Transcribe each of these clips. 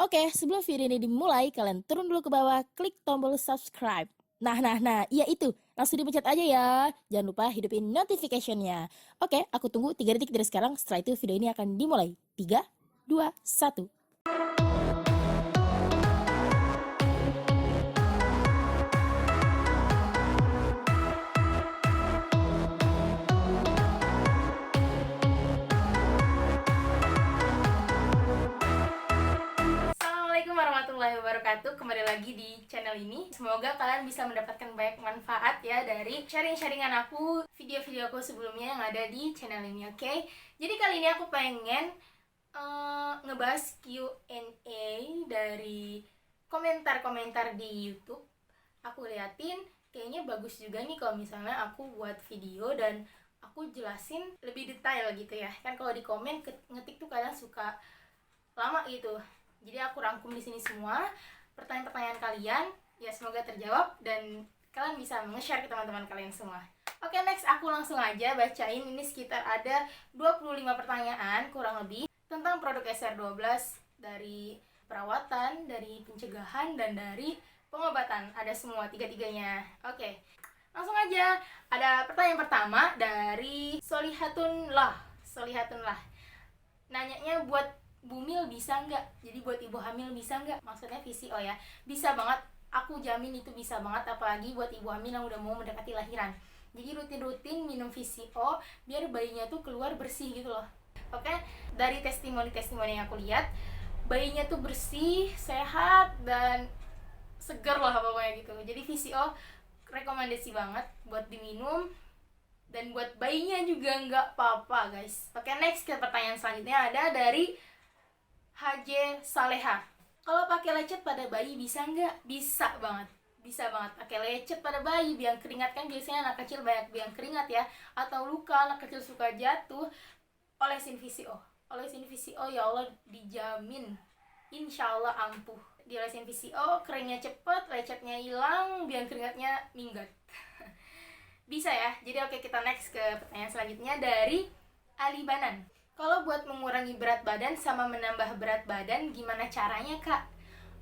Oke, sebelum video ini dimulai, kalian turun dulu ke bawah, klik tombol subscribe. Nah, iya itu. Langsung dipencet aja ya. Jangan lupa hidupin notification-nya. Oke, aku tunggu 3 detik dari sekarang. Setelah itu video ini akan dimulai. 3, 2, 1. Assalamualaikum warahmatullahi wabarakatuh. Kembali lagi di channel ini. Semoga kalian bisa mendapatkan banyak manfaat ya dari sharing-sharingan aku, video-video aku sebelumnya yang ada di channel ini, oke? Jadi kali ini aku pengen ngebahas Q&A dari komentar-komentar di YouTube. Aku liatin kayaknya bagus juga nih kalau misalnya aku buat video dan aku jelasin lebih detail gitu ya. Kan kalau di komen ngetik tuh kadang suka lama gitu. Jadi aku rangkum di sini semua pertanyaan-pertanyaan kalian, ya semoga terjawab dan kalian bisa nge-share ke teman-teman kalian semua. Oke, next aku langsung aja bacain. Ini sekitar ada 25 pertanyaan kurang lebih tentang produk SR12 dari perawatan, dari pencegahan dan dari pengobatan. Ada semua tiga-tiganya. Oke. Langsung aja. Ada pertanyaan pertama dari Solihatunlah. Nanyanya buat bumil bisa nggak? Jadi buat ibu hamil bisa nggak? Maksudnya VCO ya. Bisa banget. Aku jamin itu bisa banget, apalagi buat ibu hamil yang udah mau mendekati lahiran. Jadi rutin-rutin minum VCO biar bayinya tuh keluar bersih gitu loh. Oke, dari testimoni-testimoni yang aku lihat, bayinya tuh bersih, sehat, dan seger lah pokoknya gitu. Jadi VCO rekomendasi banget buat diminum dan buat bayinya juga nggak apa-apa guys. Oke, next ke pertanyaan selanjutnya ada dari HJ Saleha. Kalau pakai lecet pada bayi bisa nggak? Bisa banget pakai lecet pada bayi. Biang keringat kan biasanya anak kecil banyak biang keringat ya, atau luka, anak kecil suka jatuh. Olesin VCO ya Allah, dijamin insya Allah ampuh. Diolesin VCO, keringnya cepet, lecetnya hilang, biang keringatnya minggat. Bisa ya. Jadi oke, kita next ke pertanyaan selanjutnya dari Alibanan. Kalau buat mengurangi berat badan sama menambah berat badan gimana caranya kak?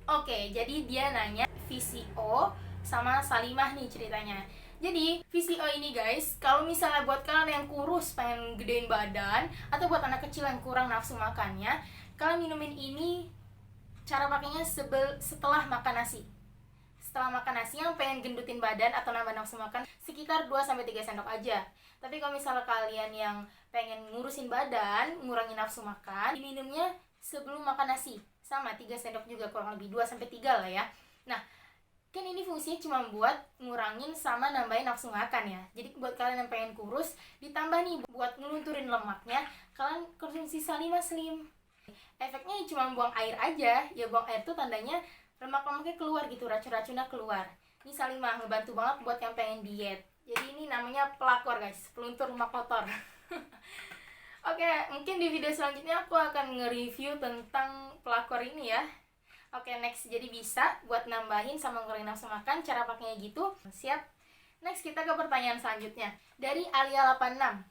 Oke, jadi dia nanya VCO sama Salimah nih ceritanya. Jadi VCO ini guys, kalau misalnya buat kalian yang kurus pengen gedein badan, atau buat anak kecil yang kurang nafsu makannya, kalian minumin ini. Cara pakainya setelah makan nasi. Setelah makan nasi yang pengen gendutin badan atau nambah nafsu makan, sekitar 2-3 sendok aja. Tapi kalau misalnya kalian yang pengen ngurusin badan, ngurangi nafsu makan, diminumnya sebelum makan nasi. Sama 3 sendok juga, kurang lebih 2-3 lah ya. Nah, kan ini fungsinya cuma buat ngurangin sama nambahin nafsu makan ya. Jadi buat kalian yang pengen kurus, ditambah nih buat ngelunturin lemaknya, kalian konsumsi Salimah Slim. Efeknya cuma buang air aja. Ya buang air tuh tandanya lemak-lemaknya keluar gitu, racun-racunnya keluar. Ini Salimah ngebantu banget buat yang pengen diet. Jadi ini namanya pelakor guys, peluntur lemak kotor. Oke, mungkin di video selanjutnya aku akan nge-review tentang pelakor ini ya. Oke, next. Jadi bisa buat nambahin sama ngurangin nafsu makan, cara pakainya gitu. Siap. Next kita ke pertanyaan selanjutnya dari Alia86.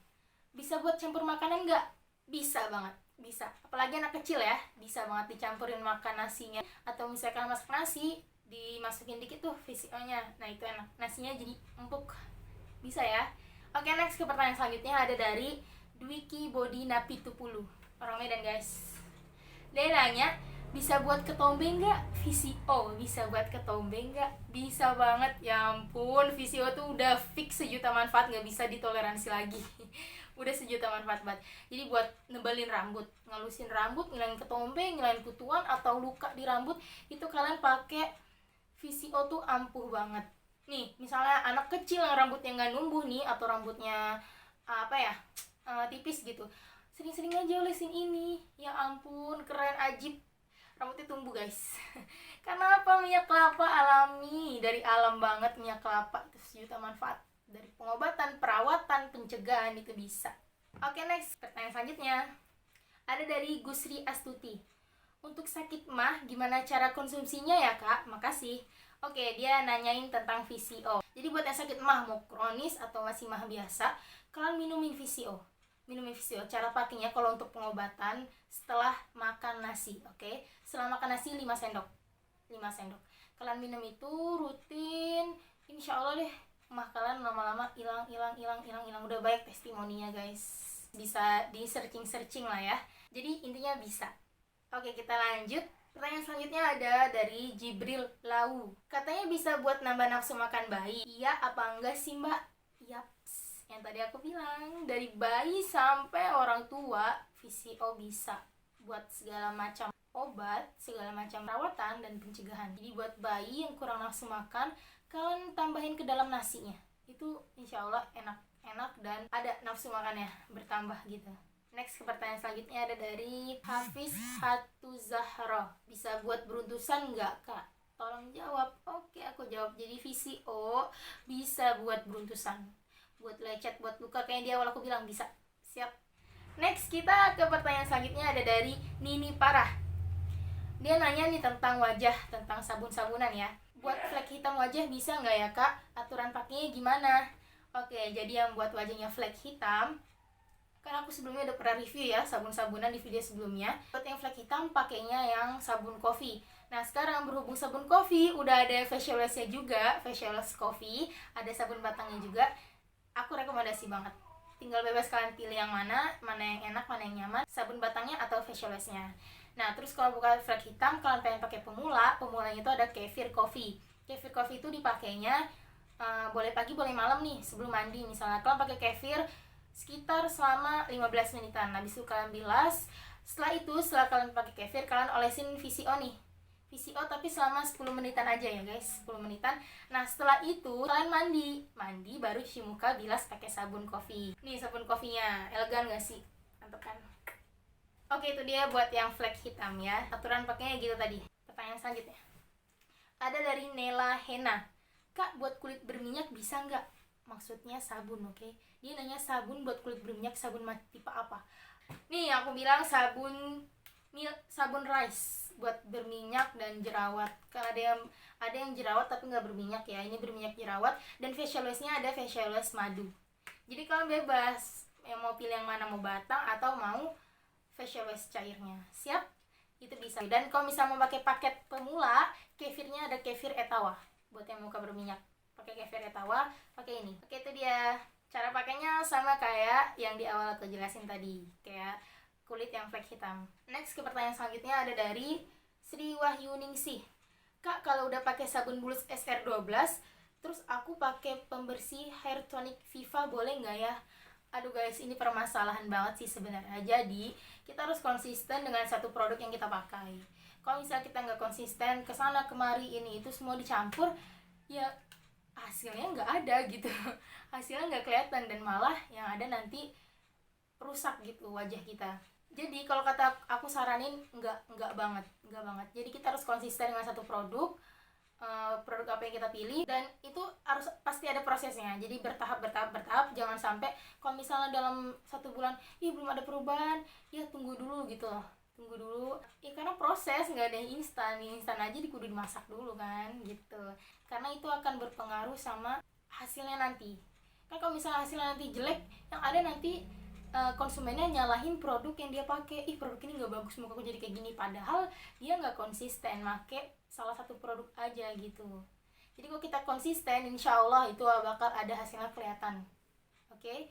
Bisa buat campur makanan nggak? Bisa banget. Bisa, apalagi anak kecil ya, bisa banget dicampurin makan nasinya. Atau misalkan masak nasi, dimasukin dikit tuh VCO-nya. Nah itu enak, nasinya jadi empuk. Bisa ya. Oke, next ke pertanyaan selanjutnya ada dari Dwiki Bodi Napitupulu, orang Medan guys. Dia nanya, bisa buat ketombe nggak? VCO bisa buat ketombe nggak? Bisa banget, ya ampun. VCO tuh udah fix sejuta manfaat, nggak bisa ditoleransi lagi. Udah sejuta manfaat banget. Jadi buat nebalin rambut, ngalusin rambut, ngilangin ketombe, ngilangin kutuan atau luka di rambut, itu kalian pakai VCO tuh ampuh banget. Nih, misalnya anak kecil yang rambutnya nggak numbuh nih, atau rambutnya tipis gitu, sering-sering aja olesin ini. Ya ampun, keren, ajib, rambutnya tumbuh guys. Karena apa? Minyak kelapa alami, dari alam banget minyak kelapa, itu sejuta manfaat. Dari pengobatan, perawatan, pencegahan itu bisa. Oke, next pertanyaan selanjutnya ada dari Gusri Astuti. Untuk sakit mah gimana cara konsumsinya ya kak? Makasih. Oke, dia nanyain tentang VCO. Jadi buat yang sakit mah, mau kronis atau masih mah biasa, kalian minumin VCO. minum VCO. Cara pakainya kalau untuk pengobatan setelah makan nasi, oke? Setelah makan nasi 5 sendok. 5 sendok. Kalian minum itu rutin, insya Allah deh mah kalian lama-lama hilang. Udah banyak testimoninya guys. Bisa di searching lah ya. Jadi intinya bisa. Oke, kita lanjut. Pertanyaan selanjutnya ada dari Jibril Lau. Katanya bisa buat nambah nafsu makan bayi. Iya apa enggak sih mbak? Yaps, yang tadi aku bilang, dari bayi sampai orang tua VCO bisa buat segala macam obat, segala macam rawatan dan pencegahan. Jadi buat bayi yang kurang nafsu makan, kalian tambahin ke dalam nasinya, itu insya Allah enak dan ada nafsu makannya bertambah gitu. Next, ke pertanyaan selanjutnya ada dari Hafiz Hatuzahro. Bisa buat beruntusan nggak kak? Tolong jawab. Oke, aku jawab. Jadi VCO bisa buat beruntusan, buat lecet, buat luka kayak di awal aku bilang bisa. Siap. Next, kita ke pertanyaan selanjutnya ada dari Nini Parah. Dia nanya nih tentang wajah, tentang sabun-sabunan ya. Buat flek hitam wajah bisa nggak ya kak? Aturan pakainya gimana? Oke, jadi yang buat wajahnya flek hitam, kan aku sebelumnya udah pernah review ya sabun-sabunan di video sebelumnya. Buat yang flek hitam pakainya yang sabun coffee. Nah sekarang berhubung sabun coffee udah ada facial wash-nya juga, facial wash coffee, ada sabun batangnya juga. Aku rekomendasi banget. Tinggal bebas kalian pilih yang mana yang enak, mana yang nyaman, sabun batangnya atau facial wash-nya. Nah terus kalau bukan flek hitam, kalian pengen pakai pemulanya itu ada kefir coffee. Kefir coffee itu dipakainya boleh pagi boleh malam nih sebelum mandi. Misalnya kalian pakai kefir sekitar selama 15 menitan. Habis itu kalian bilas. Setelah itu, setelah kalian pakai kefir, kalian olesin VCO nih. VCO tapi selama 10 menitan aja ya guys, 10 menitan. Nah setelah itu kalian mandi baru cuci muka, bilas pakai sabun kopi. Nih sabun kopinya, elegan gak sih? Mantap kan? Oke, itu dia buat yang flek hitam ya. Aturan pakainya gitu tadi. Pertanyaan selanjutnya ada dari Nela Hena. Kak, buat kulit berminyak bisa nggak? Maksudnya sabun, oke? Dia nanya sabun buat kulit berminyak, sabun tipe apa? Nih aku bilang sabun rice buat berminyak dan jerawat. Karena ada yang jerawat tapi nggak berminyak ya. Ini berminyak jerawat, dan facial wash-nya ada facial wash madu. Jadi kalian bebas yang mau pilih yang mana, mau batang atau mau facial wash cairnya. Siap? Itu bisa. Dan kalau misalnya mau pakai paket pemula, kefirnya ada kefir etawa buat yang muka berminyak. Pakai kefir etawa, pakai ini. Oke, itu dia. Cara pakainya sama kayak yang di awal aku jelasin tadi, kayak kulit yang flek hitam. Next, ke pertanyaan selanjutnya ada dari Sri Wahyuningsih. Kak, kalau udah pakai sabun bulus SR12, terus aku pakai pembersih hair tonic Viva boleh nggak ya? Aduh guys, ini permasalahan banget sih sebenarnya. Jadi kita harus konsisten dengan satu produk yang kita pakai. Kalau misalnya kita nggak konsisten, kesana kemari ini itu semua dicampur, ya hasilnya nggak ada gitu. Hasilnya nggak kelihatan, dan malah yang ada nanti rusak gitu wajah kita. Jadi kalau kata aku saranin nggak banget. Jadi kita harus konsisten dengan satu produk apa yang kita pilih, dan itu harus pasti ada prosesnya. Jadi bertahap, jangan sampai kalau misalnya dalam 1 bulan belum ada perubahan, ya tunggu dulu gitu loh. Ya karena proses, nggak ada yang instan aja dikudu dimasak dulu kan gitu, karena itu akan berpengaruh sama hasilnya nanti. Kan kalau misalnya hasilnya nanti jelek, yang ada nanti konsumennya nyalahin produk yang dia pakai. Produk ini nggak bagus, mukaku jadi kayak gini, padahal dia nggak konsisten pakai salah satu produk aja gitu. Jadi kalau kita konsisten, insya Allah itu bakal ada hasilnya kelihatan. Oke.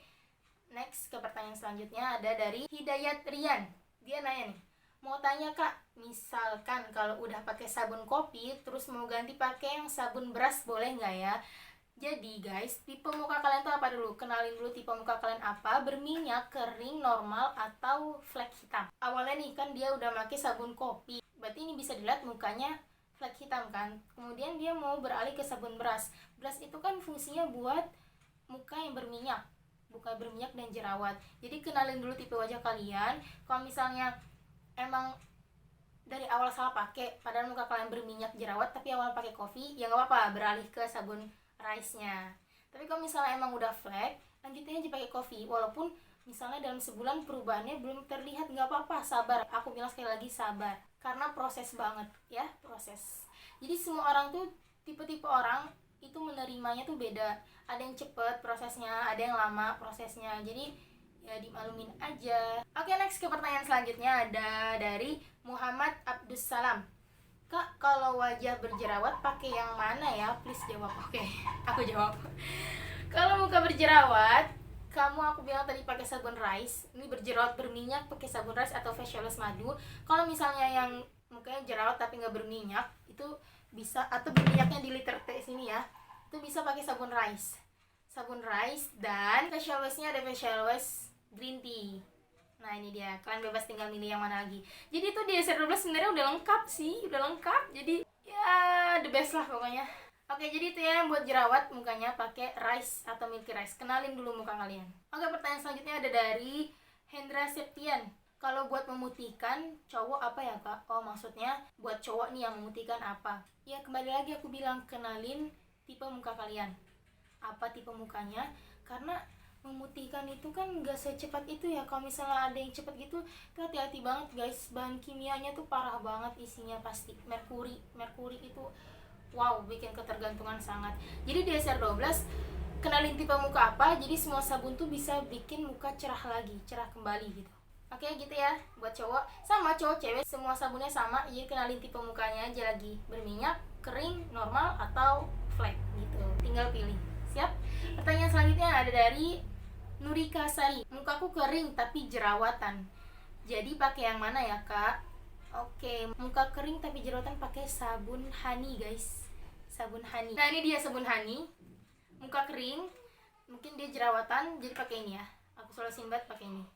Next, ke pertanyaan selanjutnya ada dari Hidayat Rian. Dia nanya nih, mau tanya kak, misalkan kalau udah pakai sabun kopi terus mau ganti pakai yang sabun beras boleh nggak ya? Jadi guys, tipe muka kalian tuh apa dulu? Kenalin dulu tipe muka kalian apa, berminyak, kering, normal, atau flek hitam. Awalnya nih kan dia udah pakai sabun kopi, berarti ini bisa dilihat mukanya flek hitam kan. Kemudian dia mau beralih ke sabun beras. Beras itu kan fungsinya buat muka yang berminyak, bukan berminyak dan jerawat. Jadi kenalin dulu tipe wajah kalian. Kalau misalnya emang dari awal salah pakai, padahal muka kalian berminyak jerawat tapi awal pakai kopi, ya nggak apa-apa, beralih ke sabun rice-nya. Tapi kalau misalnya emang udah flek, lanjutin aja pakai kopi. Walaupun misalnya dalam sebulan perubahannya belum terlihat, nggak apa-apa, sabar. Aku bilang sekali lagi sabar, karena proses banget ya, proses. Jadi semua orang tuh, tipe-tipe orang itu menerimanya tuh beda. Ada yang cepet prosesnya, ada yang lama prosesnya. Jadi ya dimaklumin aja. Oke, next ke pertanyaan selanjutnya ada dari Muhammad Abdussalam. Kak, kalau wajah berjerawat pakai yang mana ya? Please jawab. Oke, aku jawab. Kalau muka berjerawat, aku bilang tadi pakai sabun rice. Ini berjerawat berminyak pakai sabun rice atau facialist madu. Kalau misalnya yang mukanya jerawat tapi nggak berminyak, itu bisa, atau berminyaknya di liter teh sini ya, itu bisa pakai sabun rice. Sabun rice dan facial wash-nya ada facial wash green tea. Nah ini dia, kalian bebas tinggal milih yang mana lagi. Jadi itu di SR12 sebenarnya udah lengkap sih, udah lengkap. Jadi ya the best lah pokoknya. Oke, jadi itu ya buat jerawat mukanya pakai rice atau milky rice. Kenalin dulu muka kalian. Oke, pertanyaan selanjutnya ada dari Hendra Septian. Kalau buat memutihkan cowok apa ya kak? Oh maksudnya buat cowok nih yang memutihkan apa? Ya kembali lagi aku bilang, kenalin tipe muka kalian. Apa tipe mukanya? Karena memutihkan itu kan gak secepat itu ya. Kalau misalnya ada yang cepat gitu, itu hati-hati banget guys. Bahan kimianya tuh parah banget isinya, pasti merkuri itu wow, bikin ketergantungan sangat. Jadi di SR12 kenalin tipe muka apa, jadi semua sabun tuh bisa bikin muka cerah lagi, cerah kembali gitu. Oke gitu ya, buat cowok sama cowok cewek semua sabunnya sama. Jadi kenalin tipe mukanya aja lagi, berminyak, kering, normal, atau flat gitu, tinggal pilih. Siap? Pertanyaan selanjutnya ada dari Nurika Sari. Mukaku kering tapi jerawatan, jadi pakai yang mana ya kak? Oke, muka kering tapi jerawatan pakai sabun honey guys, sabun honey. Nah ini dia sabun honey. Muka kering, mungkin dia jerawatan, jadi pakai ini ya. Aku solusin banget pakai ini.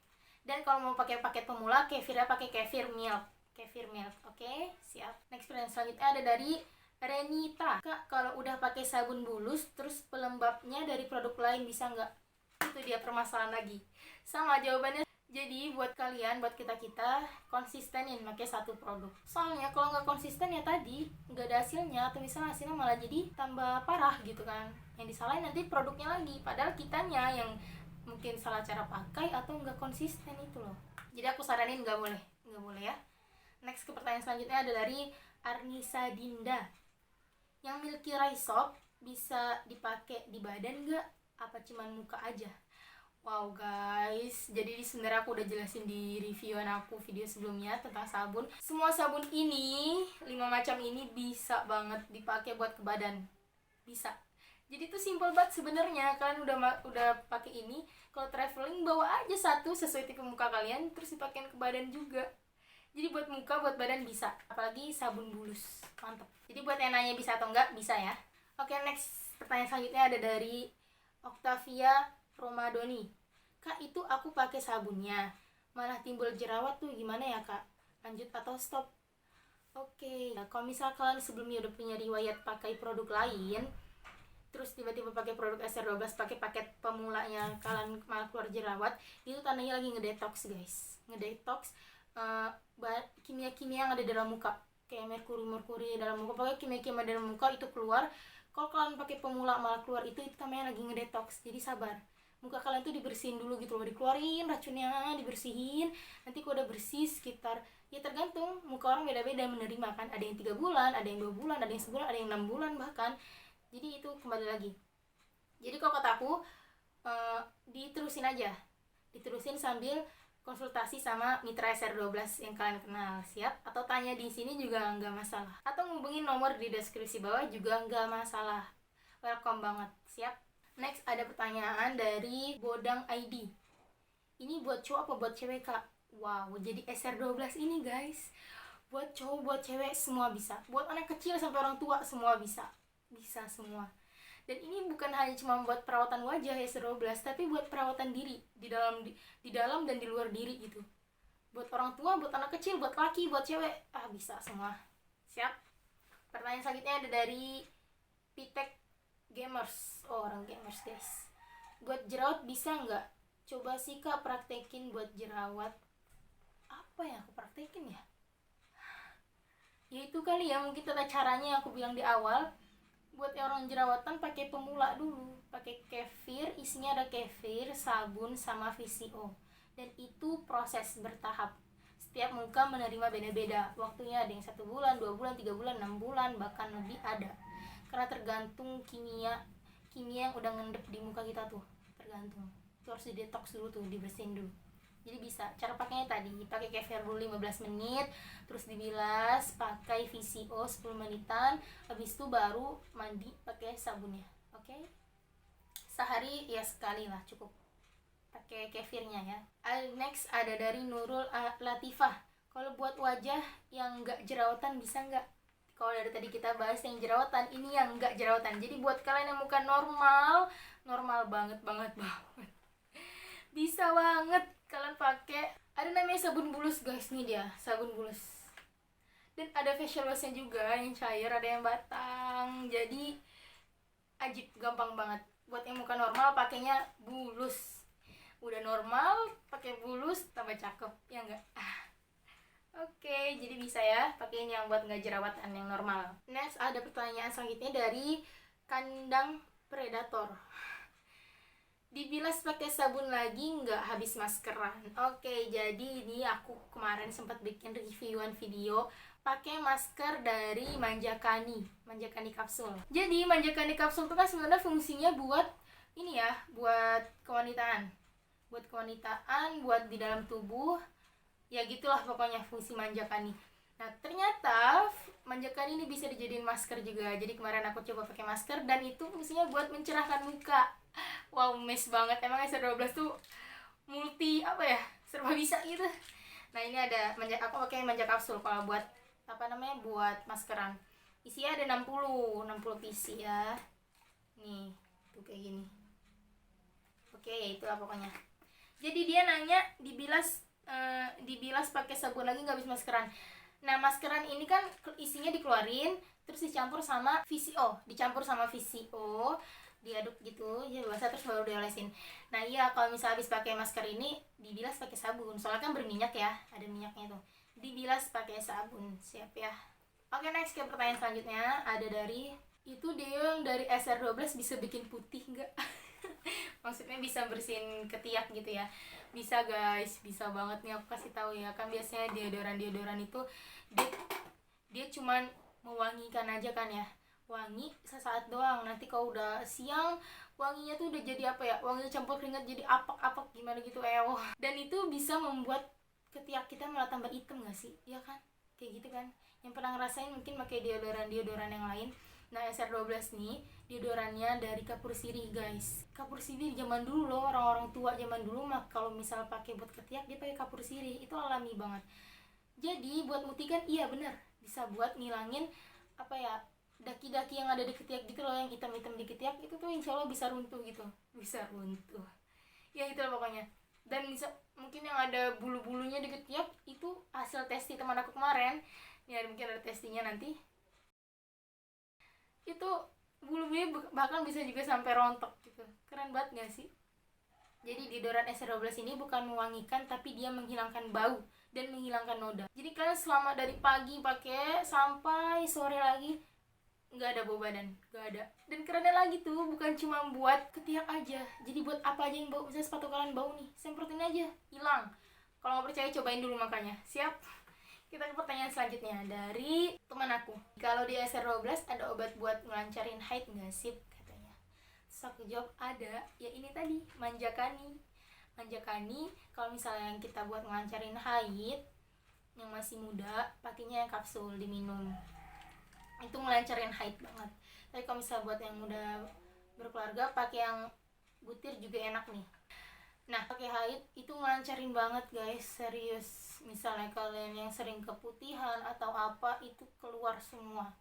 Dan kalau mau pakai paket pemula, kefirnya pakai kefir milk. Oke, siap. Next pertanyaan selanjutnya ada dari Renita. Kak, kalau udah pakai sabun bulus, terus pelembabnya dari produk lain bisa nggak? Itu dia permasalahan lagi. Sama jawabannya. Jadi buat kalian, buat kita konsistenin pakai satu produk. Soalnya kalau nggak konsisten ya tadi nggak ada hasilnya, atau misalnya hasilnya malah jadi tambah parah gitu kan. Yang disalahin nanti produknya lagi, padahal kitanya yang mungkin salah cara pakai atau nggak konsisten itu loh. Jadi aku saranin nggak boleh ya. Next ke pertanyaan selanjutnya ada dari Arnisa Dinda. Yang milky rice soap bisa dipakai di badan nggak? Apa cuman muka aja? Wow guys, jadi sebenarnya aku udah jelasin di reviewan aku video sebelumnya tentang sabun. Semua sabun ini, 5 macam ini bisa banget dipakai buat ke badan. Bisa. Jadi itu simple banget sebenarnya. Kalian udah pakai ini, kalau traveling bawa aja satu sesuai tipe muka kalian, terus dipakein ke badan juga. Jadi buat muka, buat badan bisa. Apalagi sabun bulus. Mantap. Jadi buat yang nanya bisa atau enggak, bisa ya. Oke, next pertanyaan selanjutnya ada dari Octavia Romadoni. Kak, itu aku pakai sabunnya malah timbul jerawat tuh, gimana ya kak? Lanjut atau stop? Oke, nah, kalau misal kalian sebelumnya udah punya riwayat pakai produk lain, terus tiba-tiba pakai produk SR12, pakai paket pemulanya, kalian malah keluar jerawat, itu tandanya lagi ngedetox guys. Ngedetox kimia-kimia yang ada dalam muka, kayak merkuri dalam muka, pokoknya kimia-kimia dalam muka itu keluar. Kalau kalian pakai pemula malah keluar, itu namanya lagi ngedetox. Jadi sabar, muka kalian tuh dibersihin dulu gitu loh, dikeluarin racunnya, dibersihin. Nanti kalau udah bersih sekitar, ya tergantung muka orang beda-beda menerima kan, ada yang 3 bulan, ada yang 2 bulan, ada yang sebulan, ada yang 6 bulan bahkan. Jadi itu kembali lagi. Jadi kalau kataku diterusin aja, diterusin sambil konsultasi sama mitra SR12 yang kalian kenal. Siap? Atau tanya di sini juga nggak masalah, atau ngubungin nomor di deskripsi bawah juga nggak masalah. Welcome banget. Siap? Next ada pertanyaan dari Bodang ID. Ini buat cowok apa buat cewek kak? Wow, jadi SR12 ini guys, buat cowok, buat cewek semua bisa. Buat anak kecil sampai orang tua semua bisa. Bisa semua. Dan ini bukan hanya cuma buat perawatan wajah SR12, tapi buat perawatan diri di dalam dan di luar diri gitu. Buat orang tua, buat anak kecil, buat laki, buat cewek, bisa semua. Siap? Pertanyaan selanjutnya ada dari Pitek Gamers. Oh, orang gamers guys. Buat jerawat bisa nggak? Coba sih kak praktekin buat jerawat. Apa ya aku praktekin ya? Ya itu kali ya, mungkin tata caranya yang aku bilang di awal. Buat yang orang jerawatan pakai pemula dulu, pakai kefir, isinya ada kefir, sabun, sama VCO. Dan itu proses bertahap. Setiap muka menerima beda-beda. Waktunya ada yang 1 bulan, 2 bulan, 3 bulan, 6 bulan, bahkan lebih ada. Karena tergantung kimia yang udah ngendep di muka kita tuh, tergantung. itu harus di detox dulu tuh, dibersihin dulu. Jadi bisa cara pakainya tadi, pakai kefir dulu 15 menit, terus dibilas pakai VCO 10 menitan, habis itu baru mandi pakai sabunnya. Oke, sehari ya sekali lah cukup pakai kefirnya ya. Next ada dari Nurul Latifah. Kalau buat wajah yang nggak jerawatan bisa nggak? Kalau dari tadi kita bahas yang jerawatan, ini yang nggak jerawatan. Jadi buat kalian yang muka normal banget bisa banget kalian pakai, ada namanya sabun bulus guys, nih dia sabun bulus, dan ada facial washnya juga yang cair, ada yang batang. Jadi ajib, gampang banget. Buat yang muka normal pakainya bulus, udah normal pakai bulus tambah cakep ya enggak? Oke, jadi bisa ya pakai ini yang buat nggak jerawatan, yang normal. Next ada pertanyaan selanjutnya dari Kandang Predator. Dibilas pakai sabun lagi nggak habis maskeran? Oke, jadi ini aku kemarin sempat bikin reviewan video pakai masker dari Manjakani kapsul. Jadi Manjakani kapsul itu kan sebenarnya fungsinya buat ini ya, buat kewanitaan, buat di dalam tubuh ya, gitulah pokoknya fungsi Manjakani. Nah ternyata Manjakani ini bisa dijadiin masker juga. Jadi kemarin aku coba pakai masker dan itu fungsinya buat mencerahkan muka. Wow, mes banget, emang SR12 tuh multi apa ya, serba bisa gitu. Nah ini ada aku pakai manja kapsul kalau buat buat maskeran. Isinya ada 60 PC ya. Nih tuh kayak gini. Oke, ya itulah pokoknya. Jadi dia nanya dibilas pakai sabun lagi nggak habis maskeran. Nah maskeran ini kan isinya dikeluarin terus dicampur sama VCO, diaduk gitu ya biasa, terus baru diolesin. Nah iya, kalau misalnya habis pakai masker ini dibilas pakai sabun, soalnya kan berminyak ya, ada minyaknya tuh, dibilas pakai sabun. Siap ya. Oke, next ke pertanyaan selanjutnya ada dari itu dia yang dari SR12 bisa bikin putih nggak? Maksudnya bisa bersihin ketiak gitu ya. Bisa guys, bisa banget nih, aku kasih tahu ya. Kan biasanya deodoran itu dia cuman mewangikan aja kan ya, wangi sesaat doang. Nanti kalau udah siang wanginya tuh udah jadi apa ya, wangi campur keringat jadi apak gimana gitu, dan itu bisa membuat ketiak kita malah tambah hitam gak sih, ya kan, kayak gitu kan. Yang pernah ngerasain mungkin pakai deodoran yang lain. Nah SR12 nih deodorannya dari Kapur Sirih guys. Kapur Sirih zaman dulu loh, orang-orang tua zaman dulu mah kalau misal pakai buat ketiak dia pakai Kapur Sirih, itu alami banget. Jadi buat mutikan iya bener, bisa buat ngilangin apa ya, daki-daki yang ada di ketiak gitu loh, yang hitam-hitam di ketiak itu tuh insya Allah bisa runtuh gitu, ya itu lah pokoknya. Dan bisa mungkin yang ada bulu-bulunya di ketiak itu hasil testi teman aku kemarin ya, mungkin ada testinya nanti, itu bulu-bulunya bahkan bisa juga sampai rontok gitu. Keren banget gak sih? Jadi deodoran SR12 ini bukan mewangikan, tapi dia menghilangkan bau dan menghilangkan noda. Jadi kalian selama dari pagi pakai sampai sore lagi nggak ada bau badan, nggak ada. Dan kerennya lagi tuh bukan cuma buat ketiak aja, jadi buat apa aja yang bau. Misalnya sepatu kalian bau nih, semprotin aja, hilang. Kalau nggak percaya cobain dulu makanya. Siap? Kita ke pertanyaan selanjutnya dari teman aku. Kalau di SR12 ada obat buat ngelancarin haid nggak sih katanya. Terus aku jawab ada, ya ini tadi Manjakani. Kalau misalnya yang kita buat ngelancarin haid yang masih muda, pakainya yang kapsul diminum, itu ngelancarin haid banget. Tapi kalau misalnya buat yang udah berkeluarga pakai yang butir juga enak nih. Nah pakai haid itu ngelancarin banget guys, serius. Misalnya kalian yang sering keputihan atau apa, itu keluar semua.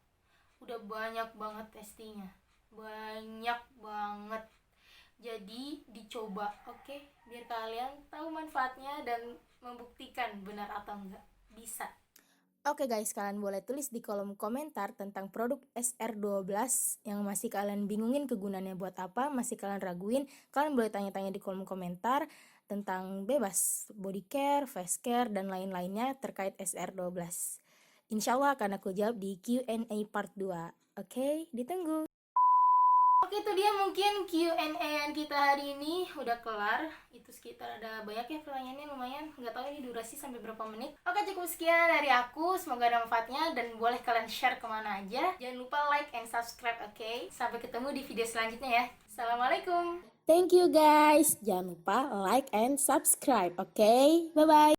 Udah banyak banget testingnya, banyak banget. Jadi dicoba, oke? Biar kalian tahu manfaatnya dan membuktikan benar atau enggak. Bisa. Oke guys, kalian boleh tulis di kolom komentar tentang produk SR12 yang masih kalian bingungin kegunaannya buat apa, masih kalian raguin. Kalian boleh tanya-tanya di kolom komentar tentang bebas, body care, face care, dan lain-lainnya terkait SR12. Insya Allah akan aku jawab di Q&A part 2. Oke, ditunggu. Oke, itu dia mungkin Q&A kita hari ini udah kelar. Itu sekitar ada banyak ya pertanyaannya, lumayan. Nggak tahu ini durasi sampai berapa menit. Oke, cukup sekian dari aku. Semoga ada manfaatnya dan boleh kalian share kemana aja. Jangan lupa like and subscribe, oke? Sampai ketemu di video selanjutnya ya. Assalamualaikum. Thank you guys. Jangan lupa like and subscribe, oke? Bye-bye.